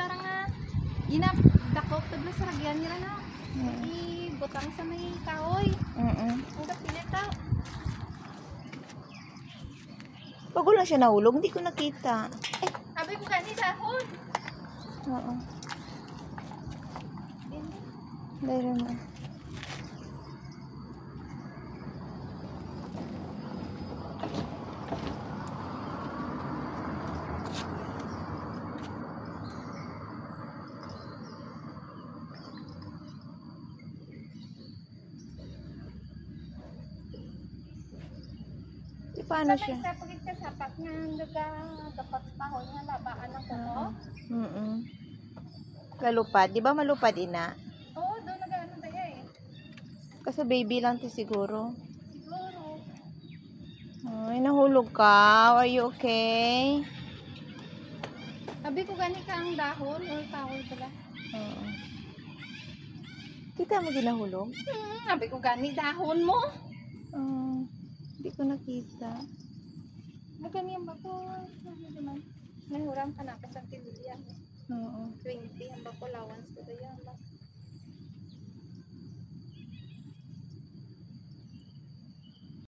larang nga. Ginap, dakop, taglas ragyan nila na. Ibutang sa may kahoy. Ang kapilit daw. Bago lang siya nahulog, hindi ko nakita. Ay. Sabi ko gani dahon. Oo. Dahil mo. Paano siya? Sa pagit ka sapak nga dapat pahon nga labaan ng kuko. Lalupad. Di ba malupad, ina? Oo, doon nag-ano tayo eh. Kasi baby lang to siguro. Siguro. Ay, nahulog ka. Are you okay? Sabi ko gani ka ang dahon o kahoy pala. Oo. Kita mo ginahulog? Sabi ko gani dahon mo. Hindi ko nakita. Ganyan ba ko? Nahuram ka na ako sa tiliyan. Oo. 20 ang ba ko allowance ko yan.